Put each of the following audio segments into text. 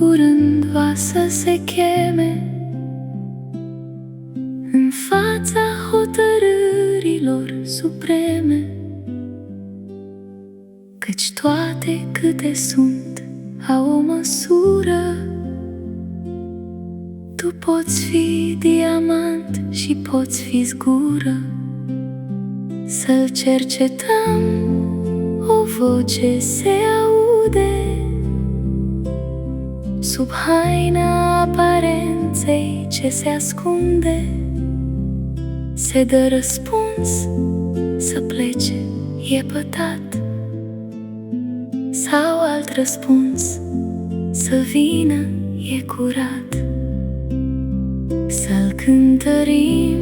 curând va să se cheme în fața hotărârilor supreme, căci toate câte sunt au o măsură. Tu poți fi diamant și poți fi zgură. Să-l cercetăm, o voce se aude sub haina aparenței ce se ascunde. Se dă răspuns să plece, e pătat, sau alt răspuns să vină, e curat. Să-l cântărim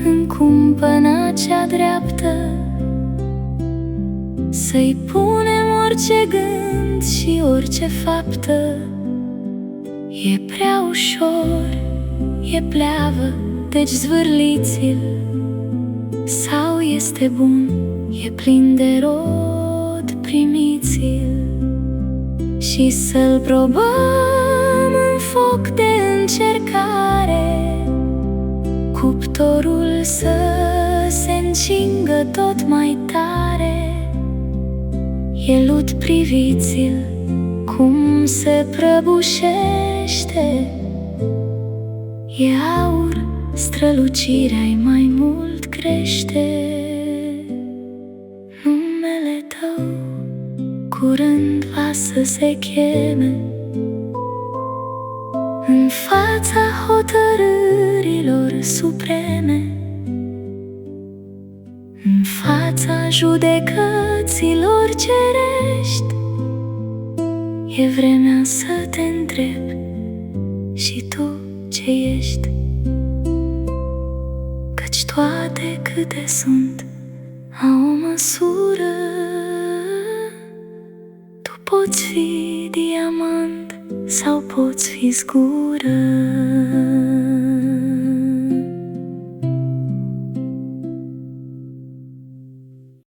în cumpăna cea dreaptă, să-i punem orice gând și orice faptă. E prea ușor, e pleavă, deci zvârliți-l, sau este bun, e plin de rod, primiți-l. Și să-l probăm în foc de încercare, cuptorul să se încingă tot mai tare. E lut, priviți-l, cum se prăbușește. E aur, strălucirea-i mai mult crește. Numele tău curând va să se cheme în fața hotărârilor supreme, în fața judecăților cerești. E vremea să te întrebi și tu ce ești, căci toate câte sunt au o măsură. Tu poți fi diamant sau poți fi zgură.